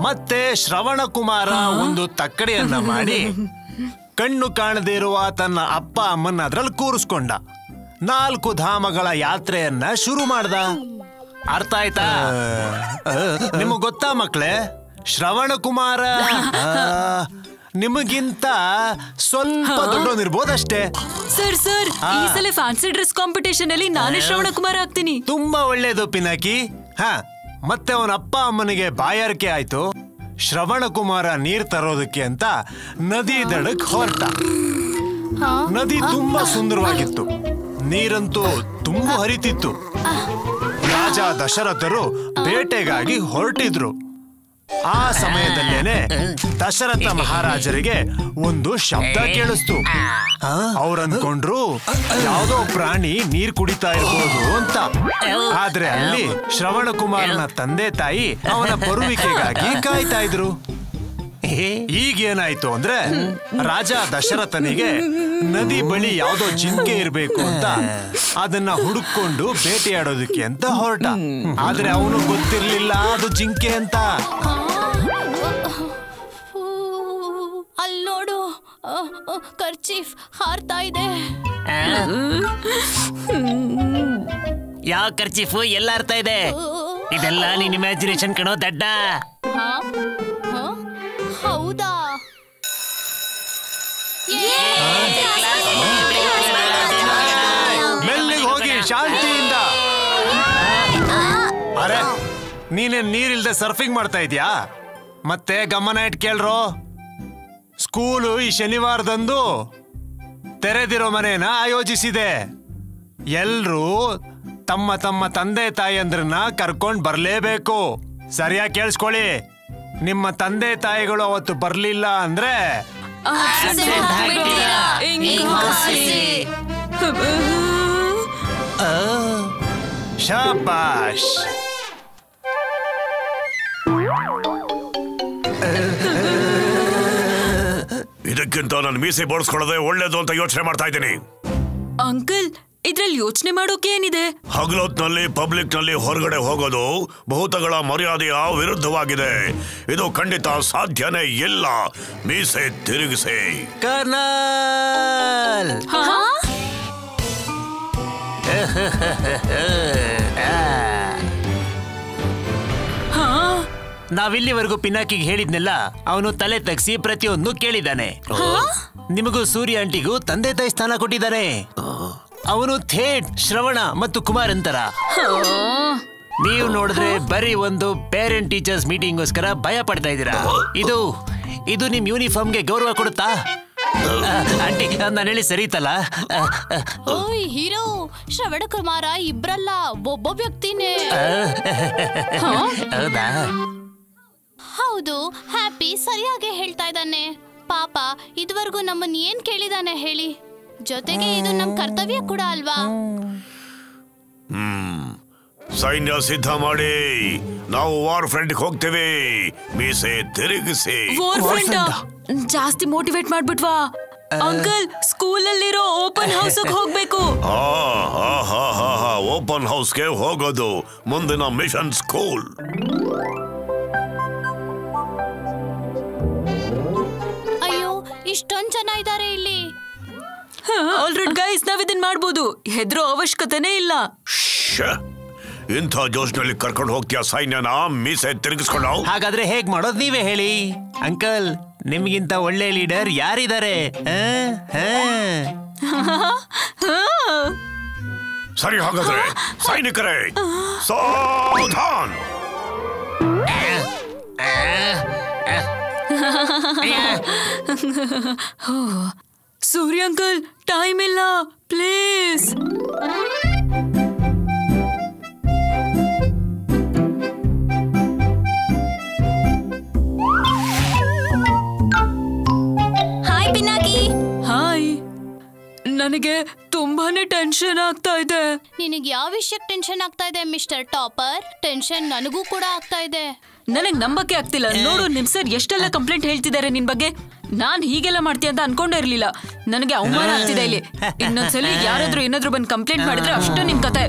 ಮತ್ತೆ ಶ್ರವಣ ಕುಮಾರ ಒಂದು ತಕ್ಕಡಿಯನ್ನ ಮಾಡಿ ಕಣ್ಣು ಕಾಣದೇ ಇರುವ ತನ್ನ ಅಪ್ಪ ಅಮ್ಮನ್ನ ಅದ್ರಲ್ಲಿ ಕೂರಿಸ್ಕೊಂಡ 4 ಧಾಮಗಳ ಯಾತ್ರೆಯನ್ನ ಶುರು ಮಾಡ್ದ. ಅರ್ಥ ಆಯ್ತಾ? ನಿಮಗ್ ಗೊತ್ತಾ ಮಕ್ಳೇ, ಶ್ರವಣ ಕುಮಾರ ನಿಮಗಿಂತ ಸ್ವಲ್ಪ ದೊಡ್ಡವನಿರ್ಬೋದಷ್ಟೇ. ಸರ್ ಈ ಸಲ ಫ್ಯಾನ್ಸಿ ಡ್ರೆಸ್ ಕಾಂಪಿಟೇಷನ್ ಅಲ್ಲಿ ನಾನೇ ಶ್ರವಣ ಕುಮಾರ ಆಗ್ತೀನಿ. ತುಂಬಾ ಒಳ್ಳೇದು ಪಿನಾಕಿ. ಮತ್ತೆ ಅವನ ಅಪ್ಪ ಅಮ್ಮನಿಗೆ ಬಾಯಾರಿಕೆ ಆಯ್ತು. ಶ್ರವಣ ಕುಮಾರ ನೀರ್ ತರೋದಕ್ಕೆ ಅಂತ ನದಿ ದಡಕ್ ಹೊರಟ. ನದಿ ತುಂಬಾ ಸುಂದರವಾಗಿತ್ತು, ನೀರಂತೂ ತುಂಬಾ ಹರಿತಿತ್ತು. ರಾಜ ದಶರಥರು ಬೇಟೆಗಾಗಿ ಹೊರಟಿದ್ರು. ಆ ಸಮಯದಲ್ಲೇನೆ ದಶರಥ ಮಹಾರಾಜರಿಗೆ ಒಂದು ಶಬ್ದ ಕೇಳಿಸ್ತು. ಅವ್ರನ್ಕೊಂಡ್ರು ಯಾವುದೋ ಪ್ರಾಣಿ ನೀರ್ ಕುಡಿತಾ ಇರ್ಬೋದು ಅಂತ. ಆದ್ರೆ ಅಲ್ಲಿ ಶ್ರವಣ ಕುಮಾರನ ತಂದೆ ತಾಯಿ ಅವನ ಬರುವಿಕೆಗಾಗಿ ಕಾಯ್ತಾ ಇದ್ರು. ಈಗೇನಾಯ್ತು ಅಂದ್ರೆ ರಾಜ ದಶರಥನಿಗೆ ನದಿ ಬಳಿ ಯಾವುದೋ ಜಿಂಕೆ ಇರ್ಬೇಕು ಅಂತ ಅದನ್ನ ಹುಡುಕೊಂಡು ಬೇಟೆಯಾಡೋದಕ್ಕೆ ಅಂತ ಹೊರಟ. ಆದ್ರೆ ಅವನು ಗೊತ್ತಿರ್ಲಿಲ್ಲ ಅದು ಜಿಂಕೆ ಅಂತ. ಅಲ್ಲಿ ನೋಡು, ಕರ್ಚೀಫ್ ಹಾರ್ತಾ ಇದೆ. ಯಾವ ಕರ್ಚೀಫು ಎಲ್ಲ ಹಾರ್ತಾ ಇದೆ? ಇದೆಲ್ಲ ನಿನ್ ಇಮ್ಯಾಜಿನೇಷನ್ ಕಣೋ ದಡ್ಡ. ಹೌದಾ? ಮೆಲ್ಲಿಗೆ ಹೋಗಿ ಶಾಂತಿಯಿಂದ. ಅರೆ, ನೀನೇ ನೀರಿಲ್ದೆ ಸರ್ಫಿಂಗ್ ಮಾಡ್ತಾ ಇದ್ಯಾ? ಮತ್ತೆ ಗಮನ ಇಟ್ ಕೇಳ್ರೋ, ಸ್ಕೂಲು ಈ ಶನಿವಾರದಂದು ತೆರೆದಿರೋ ಮನೇನ ಆಯೋಜಿಸಿದೆ. ಎಲ್ರೂ ತಮ್ಮ ತಮ್ಮ ತಂದೆ ತಾಯಿಯಂದ್ರನ್ನ ಕರ್ಕೊಂಡ್ ಬರ್ಲೇಬೇಕು. ಸರಿಯಾಗಿ ಕೇಳಿಸ್ಕೊಳ್ಳಿ, ನಿಮ್ಮ ತಂದೆ ತಾಯಿಗಳು ಅವತ್ತು ಬರ್ಲಿಲ್ಲ ಅಂದ್ರೆ ಶಾಬಾಷ್. ಇದಕ್ಕಿಂತ ನನ್ನ ಮೀಸೆ ಬೋಡಿಸ್ಕೊಳ್ಳೋದೇ ಒಳ್ಳೇದು ಅಂತ ಯೋಚನೆ ಮಾಡ್ತಾ ಇದ್ದೀನಿ. ಅಂಕಲ್, ಇದ್ರಲ್ಲಿ ಯೋಚನೆ ಮಾಡೋಕೆ ಏನಿದೆ? ಹಗಲೊತ್ನಲ್ಲಿ ಪಬ್ಲಿಕ್ ನಲ್ಲಿ ಹೊರಗಡೆ ಹೋಗೋದು ಭೂತಗಳ ಮರ್ಯಾದೆಯ ವಿರುದ್ಧವಾಗಿದೆ. ಇದು ಖಂಡಿತ ಸಾಧ್ಯನೇ ಇಲ್ಲ. ಮೀಸೆ ತಿರುಗಿಸಿ. ಕರ್ನಲ್, ನಾವಿಲ್ಲಿವರೆಗೂ ಪಿನಾಕಿಗೆ ಹೇಳಿದ್ನೆಲ್ಲ ಅವನು ತಲೆ ತಗ್ಸಿ ಪ್ರತಿಯೊಂದು ಕೇಳಿದ್ದಾನೆ. ನಿಮಗೂ ಸೂರ್ಯ ಆಂಟಿಗೂ ತಂದೆ ತಾಯಿ ಸ್ಥಾನ ಕೊಟ್ಟಿದ್ದಾನೆ. ಅವನು ಥೇಟ್ ಶ್ರವಣ ಮತ್ತು ಕುಮಾರ್ ಅಂತರ. ನೀವು ನೋಡಿದ್ರೆ ಬರೀ ಒಂದು ಪೇರೆಂಟ್ ಟೀಚರ್ಸ್ ಮೀಟಿಂಗ್ಗೋಸ್ಕರ ಭಯ ಪಡ್ತಾ ಇದ್ದೀರಾ. ಇದು ನಿಮ್ ಯೂನಿಫಾರ್ಮ್ಗೆ ಗೌರವ ಕೊಡುತ್ತಾ? ಆಂಟಿ, ನಾನು ಹೇಳಿ ಸರಿತಲ್ಲ? ಓಯ್ ಹೀರೋ, ಶ್ರವಣ ಕುಮಾರ ಇಬ್ರಲ್ಲ, ಒಬ್ಬ ವ್ಯಕ್ತಿನೇ. ಹೌದಾ? ಹೌದು, ಹ್ಯಾಪಿ ಸರಿಯಾಗಿ ಹೇಳ್ತಾ ಇದ್ದಾನೆ. ಪಾಪ ಇದುವರೆಗೂ ನಮ್ಮನ್ನ ಏನ್ ಕೇಳಿದಾನೆ ಹೇಳಿ? ಜೊತೆಗೆ ಇದು ನಮ್ ಕರ್ತವ್ಯ ಕೂಡ ಅಲ್ವಾ? ಸೈನ್ಯ ಸಿದ್ಧ ಮಾಡಿ, ನಾವು ವಾರ್ ಫ್ರಂಟ್ ಹೋಗ್ತೇವೆ. ಮೀಸೆ ತಿರುಗಿಸಿ. ವಾರ್ ಫ್ರಂಟ್ ಜಾಸ್ತಿ ಮೋಟಿವೇಟ್ ಮಾಡ್ಬಿಟ್ವಾ? ಅಂಕಲ್, ಸ್ಕೂಲಲ್ಲಿರೋ ಓಪನ್ ಹೌಸ್ ಹೋಗ್ಬೇಕು. ಓಪನ್ ಹೌಸ್ಗೆ ಹೋಗೋದು ಮುಂದಿನ ಮಿಷನ್ ಸ್ಕೂಲ್. ಅಯ್ಯೋ, ಇಷ್ಟೊಂದ್ ಜನ ಇದ್ದಾರೆ ಇಲ್ಲಿ. ಆಲ್ರೈಟ್ ಗೈಸ್, ನಾವ್ ಇದನ್ ಮಾಡ್ಬೋದು. ಹೆದ್ರೋ ಅವಶ್ಯಕತೆನೇ ಇಲ್ಲ. ಇಂಥ ಜೋಶ್ನಲ್ಲಿ ಕರ್ಕೊಂಡು ಹೋಗ್ತೀಯ ಸೈನ್ಯನ? ಮೀಸೆ ತಿರುಗಿಸ್ಕೊಂಡು. ಹಾಗಾದ್ರೆ ಹೇಗ್ ಮಾಡೋದು ನೀವೇ ಹೇಳಿ. ಅಂಕಲ್, ನಿಮ್ಗಿಂತ ಒಳ್ಳೆ ಲೀಡರ್ ಯಾರಿದ್ದಾರೆ? ಸರಿ, ಹಾಗಾದ್ರೆ ಸೈನಿಕರೇ ಸಾವಧಾನ್. ಸೂರ್ಯ ಅಂಕಲ್, ಟೈಮ್ ಇಲ್ಲ, ಪ್ಲೀಸ್. ಹಾಯ್ ಪಿನಾಕಿ. ಹಾಯ್. ನನಗೆ ತುಂಬಾನೇ ಟೆನ್ಷನ್ ಆಗ್ತಾ ಇದೆ. ನಿನಗೆ ಯಾವ ವಿಷಯಕ್ಕೆ ಟೆನ್ಷನ್ ಆಗ್ತಾ ಇದೆ ಮಿಸ್ಟರ್ ಟಾಪರ್? ಟೆನ್ಷನ್ ನನಗೂ ಕೂಡ ಆಗ್ತಾ ಇದೆ. ನನಗ್ ನಂಬಕ್ಕೆ ಆಗ್ತಿಲ್ಲ. ನೋಡು, ನಿಮ್ ಸರ್ ಎಷ್ಟೆಲ್ಲ ಕಂಪ್ಲೇಂಟ್ ಹೇಳ್ತಿದ್ದಾರೆ ನಿನ್ ಬಗ್ಗೆ. ನಾನ್ ಹೀಗೆಲ್ಲ ಮಾಡ್ತೀಯ ಅಂತ ಅನ್ಕೊಂಡೇ ಇರ್ಲಿಲ್ಲ. ನನಗೆ ಅವಮಾನ ಆಗ್ತಿದೆ ಇಲ್ಲಿ. ಇನ್ನೊಂದ್ಸಲಿ ಯಾರಾದ್ರೂ ಏನಾದ್ರೂ ಬಂದು ಕಂಪ್ಲೇಂಟ್ ಮಾಡಿದ್ರೆ ಅಷ್ಟೇ ನಿನ್ ಕತೆ.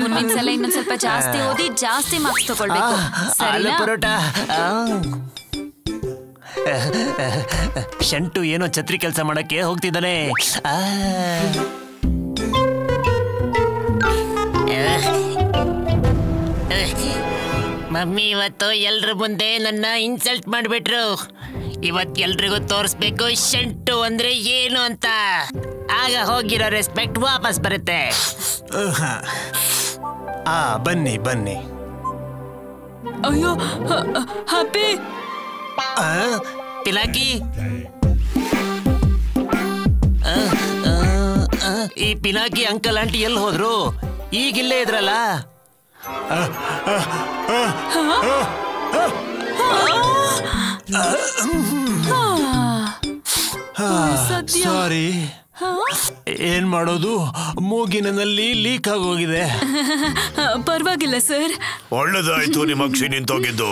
ಮುಂದಿನ ಸಲ ಇನ್ನೊಂದ್ ಸ್ವಲ್ಪ ಜಾಸ್ತಿ ಓದಿ ಜಾಸ್ತಿ ಮಾರ್ಕ್ಸ್ ತಗೊಳ್ಬೇಕು. ಆಲೂ ಪರೋಟ. ಶಂಟು ಏನೋ ಛತ್ರಿ ಕೆಲಸ ಮಾಡಕ್ಕೆ ಹೋಗ್ತಿದ್ದಾನೆ. ಮಮ್ಮಿ ಇವತ್ತು ಎಲ್ರ ಮುಂದೆ ನನ್ನ ಇನ್ಸಲ್ಟ್ ಮಾಡ್ಬಿಟ್ರು. ಇವತ್ತು ಎಲ್ರಿಗೂ ತೋರಿಸ್ಬೇಕು ಶಂಟು ಅಂದ್ರೆ ಏನು ಅಂತ. ಆಗ ಹೋಗಿರೋ ರೆಸ್ಪೆಕ್ಟ್ ವಾಪಸ್ ಬರುತ್ತೆ. ಬನ್ನಿ ಬನ್ನಿ. ಅಯ್ಯೋ ಹ್ಯಾಪಿ. ಪಿನಾಕಿ, ಈ ಪಿನಾಕಿ ಅಂಕಲ್ ಆಂಟಿ ಎಲ್ಲಿ ಹೋದ್ರು? ಈಗಿಲ್ಲೇ ಇದ್ರಲ್ಲ. ಸಾರಿ, ಏನ್ ಮಾಡೋದು, ಮೂಗಿನಲ್ಲಿ ಲೀಕ್ ಆಗೋಗಿದೆ. ಪರವಾಗಿಲ್ಲ ಸರ್. ಒಳ್ಳೇದಾಯ್ತು ನಿಮ್ಮ ಅಕ್ಷಿ ನಿಂತೋಗಿದ್ದು.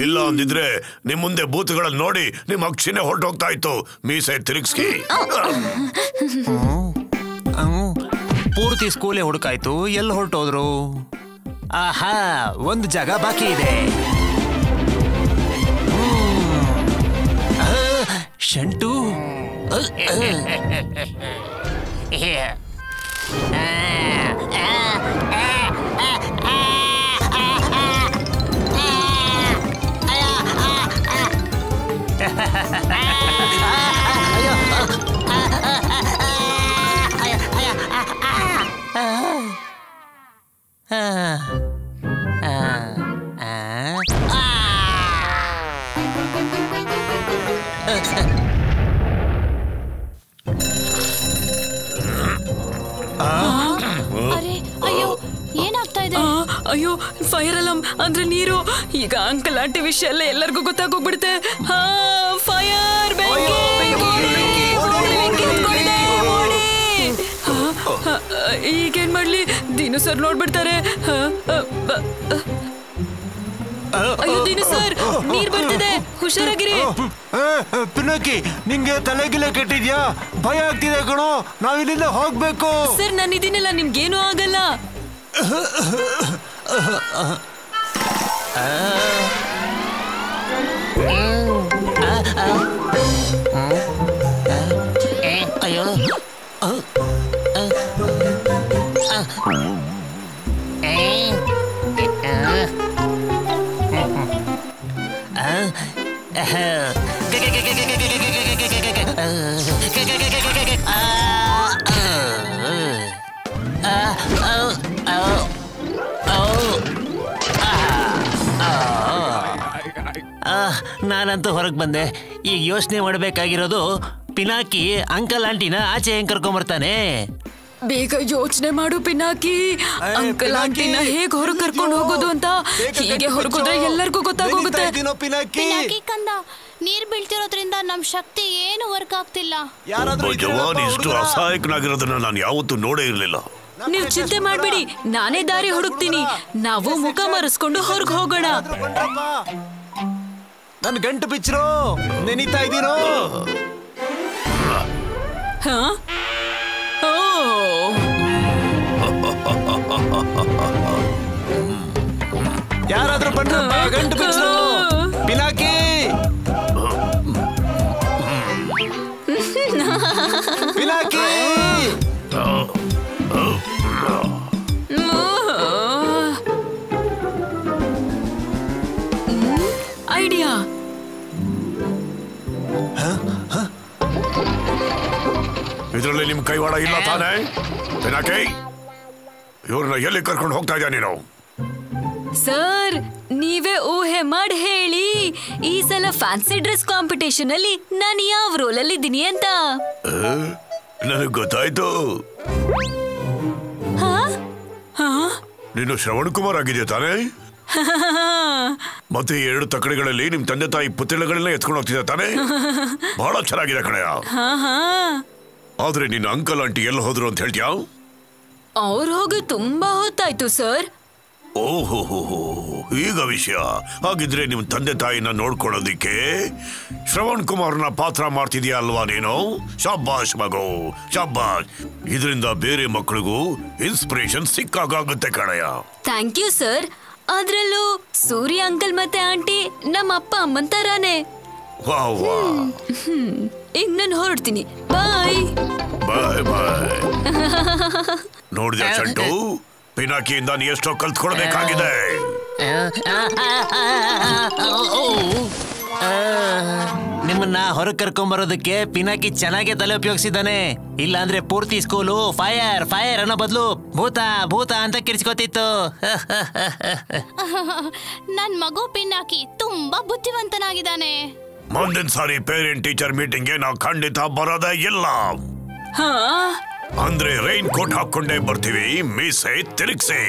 ಇಲ್ಲ ಅಂದಿದ್ರೆ ನಿಮ್ ಮುಂದೆ ಬೂತ್ಗಳನ್ನ ನೋಡಿ ನಿಮ್ಮ ಅಕ್ಷಿನೇ ಹೊರಟೋಗ್ತಾ ಇತ್ತು. ಮೀಸೆ ತಿರುಗಿಸ್ಕಿ. ಪೂರ್ತಿ ಸ್ಕೂಲೇ ಹುಡುಕಾಯ್ತು, ಎಲ್ಲಿ ಹೊರಟೋದ್ರು? ಆಹಾ, ಒಂದು ಜಾಗ ಬಾಕಿ ಇದೆ. ಶಂಟು, ಅರೆ ಅಯ್ಯೋ, ಏನಾಗ್ತಾ ಇದೆ? ಅಯ್ಯೋ, ಫೈರ್ ಅಲಾರ್ಮ್ ಅಂದ್ರೆ ನೀರು. ಈಗ ಅಂಕಲ್ ಆಂಟಿ ವಿಷಯ ಎಲ್ಲ ಎಲ್ಲರಿಗೂ ಗೊತ್ತಾಗೋಗ್ಬಿಡುತ್ತೆ. ಫೈರ್, ಈಗೇನ್ ಮಾಡ್ಲಿ? ದೀನು ಸರ್ ನೋಡ್ಬಿಡ್ತಾರೆ. ಅಯ್ಯೋ ದೀನು ಸರ್, ನೀರ್ ಬರ್ತಿದೆ, ಹುಷಾರಾಗಿರಿ. ಪಿನಾಕಿ, ನಿಂಗೆ ತಲೆಗಿಲೆ ಕೆಟ್ಟಿದ್ಯಾ? ಭಯ ಆಗ್ತಿದೆ ಕಣೋ, ನಾವಿಲ್ಲಿಂದ ಹೋಗ್ಬೇಕು. ಸರ್ ನಾನು ಇದೀನಲ್ಲ, ನಿಮ್ಗೇನು ಆಗಲ್ಲ. ಅಯ್ಯೋ, ನಾನಂತೂ ಹೊರಗೆ ಬಂದೆ. ಈಗ ಯೋಚನೆ ಮಾಡಬೇಕಾಗಿರೋದು ಪಿನಾಕಿ ಅಂಕಲ್ ಆಂಟಿನ ಆಚೆ ಹೆಂಗ್ ಕರ್ಕೊಂಬರ್ತಾನೆ. ಬೇಗ ಯೋಚನೆ ಮಾಡು ಪಿನಾಕಿ. ಅಂಕಲ್ ಆಂಟಿನ ಹೇಗ್ ಹೊರಗೆ ಕರ್ಕೊಂಡು ಹೋಗೋದು ಅಂತ. ಹೀಗೆ ಹೊರಗೋದ್ರೆ ಎಲ್ಲರಿಗೂ ಗೊತ್ತಾಗೋಗುತ್ತೆ. ಪಿನಾಕಿ ಕಂದ, ನೀರ್ ಬೀಳ್ತಿರೋದ್ರಿಂದ ನಮ್ ಶಕ್ತಿ ಏನು ವರ್ಕ್ ಆಗ್ತಿಲ್ಲ. ಜವಾನ್ ಇಷ್ಟು ಅಸಹಾಯಕನಾಗಿರೋದನ್ನ ನಾನು ಯಾವತ್ತೂ ನೋಡೇ ಇರ್ಲಿಲ್ಲ. ನೀವು ಚಿಂತೆ ಮಾಡ್ಬೇಡಿ, ನಾನೇ ದಾರಿ ಹುಡುಕ್ತೀನಿ. ನಾವು ಮುಖ ಮರೆಸ್ಕೊಂಡು ಹೊರಗೆ ಹೋಗೋಣ. ನನ್ ಗಂಟು ಬಿಚ್ಚರು ನೆನೀತಾ ಇದ್ದೀರೋ? ಯಾರಾದ್ರೂ ಬಂದ್ರಪ್ಪ, ಗಂಟು ಬಿಚ್ಚರು. ಪಿನಾಕಿ, ಪಿನಾಕಿ. ಐಡಿಯಾ. ಇದರಲ್ಲಿ ನಿಮ್ ಕೈವಾಡ ಇಲ್ಲ ತಾನೇ? ಪಿನಾಕಿ, ಇವ್ರನ್ನ ಎಲ್ಲಿ ಕರ್ಕೊಂಡು ಹೋಗ್ತಾ ಇದ್ಯಾ ನೀನು? ಸರ್, ನೀವೇ ಊಹೆ ಮಾಡಿ ಹೇಳಿ, ಈ ಸಲ ಫ್ಯಾನ್ಸಿ ಡ್ರೆಸ್ ಕಾಂಪಿಟೇಷನ್ ಅಲ್ಲಿ ನಾನು ಯಾವ ರೋಲ್ ಅಲ್ಲಿ ಇದ್ದೀನಿ ಅಂತ. ನನಗೆ ಗೊತ್ತಾಯ್ತು. ನೀನು ಶ್ರವಣ್ ಕುಮಾರ್ ಆಗಿದೆಯಾ ತಾನೇ? ಮತ್ತೆ 2 ತಕಡಿಗಳಲ್ಲಿ ನಿಮ್ ತಂದೆ ತಾಯಿ ಪುತ್ರಿಗಳನ್ನ ಎತ್ಕೊಂಡು ಹೋಗ್ತಿದ್ದ ತಾನೇ? ಬಹಳ ಚೆನ್ನಾಗಿದೆ ಕಣಯ್ಯ. ಆದ್ರೆ ನಿನ್ನ ಅಂಕಲ್ ಆಂಟಿ ಎಲ್ಲಿ ಹೋದ್ರು ಅಂತ ಹೇಳ್ತೀಯಾ? ಅವ್ರು ಹೋಗಿ ತುಂಬಾ ಹೊತ್ತಾಯ್ತು ಸರ್. ಓಹೋ ಈಗ ವಿಷಯ. ಹಾಗಿದ್ರೆ ನಿಮ್ ತಂದೆ ತಾಯಿನ ನೋಡ್ಕೊಳ್ಳೋದಿಕ್ಕೆ ಶ್ರವಣ್ ಕುಮಾರ್ನ ಪಾತ್ರ ಮಾಡ್ತಿದ್ಯಾ ಅಲ್ವಾ ನೀನು? ಶಾಬಾಷ್ ಮಗು, ಶಾಬಾಷ್. ಇದರಿಂದ ಬೇರೆ ಮಕ್ಕಳಿಗೂ ಇನ್ಸ್ಪಿರೇಷನ್ ಸಿಕ್ಕಾಗುತ್ತೆ ಕಣಯ್ಯ. Thank you sir. ಅದ್ರಲ್ಲೂ ಸೂರ್ಯ ಅಂಕಲ್ ಮತ್ತೆ ಆಂಟಿ ನಮ್ಮ ಅಪ್ಪ ಅಮ್ಮನ್ ತರಾನೇ. ಈಗ ನಾನು ಹೊರಡ್ತೀನಿ. ಬಾಯ್ ಬಾಯ್ ಬಾಯ್. ನೋಡಿದೆ ಚಂಟು, ಪಿನಾಕಿಯಿಂದ ನೀ ಎಷ್ಟೋ ಕಲ್ತ್ಕೊಳ್ಬೇಕಾಗಿದೆ. ನಿಮ್ಮನ್ನ ಹೊರಗೆ ಕರ್ಕೊಂಬರೋದಕ್ಕೆ ಪಿನಾಕಿ ಚೆನ್ನಾಗಿ ತಲೆ ಉಪಯೋಗಿಸಿದ್ದಾನೆ. ಇಲ್ಲ ಅಂದ್ರೆ ಪೂರ್ತಿ ಸ್ಕೂಲು ಫೈರ್ ಫೈರ್ ಅನ್ನೋ ಬದಲು ಭೂತ ಭೂತ ಅಂತ ಕಿರ್ಚ್ಕೋತಿತ್ತು. ನನ್ ಮಗು ಪಿನಾಕಿ ತುಂಬಾ ಬುದ್ಧಿವಂತನಾಗಿದ್ದಾನೆ. ಮುಂದಿನ ಸಾರಿ ಪೇರೆಂಟ್ ಟೀಚರ್ ಮೀಟಿಂಗ್ಗೆ ನಾವು ಖಂಡಿತ ಬರೋದೇ ಇಲ್ಲ. ಹಾ, ಅಂದ್ರೆ ರೈನ್ ಕೋಟ್ ಹಾಕೊಂಡೇ ಬರ್ತೀವಿ, ಮೀಸೆ ತಿರುಗಿಸಿ.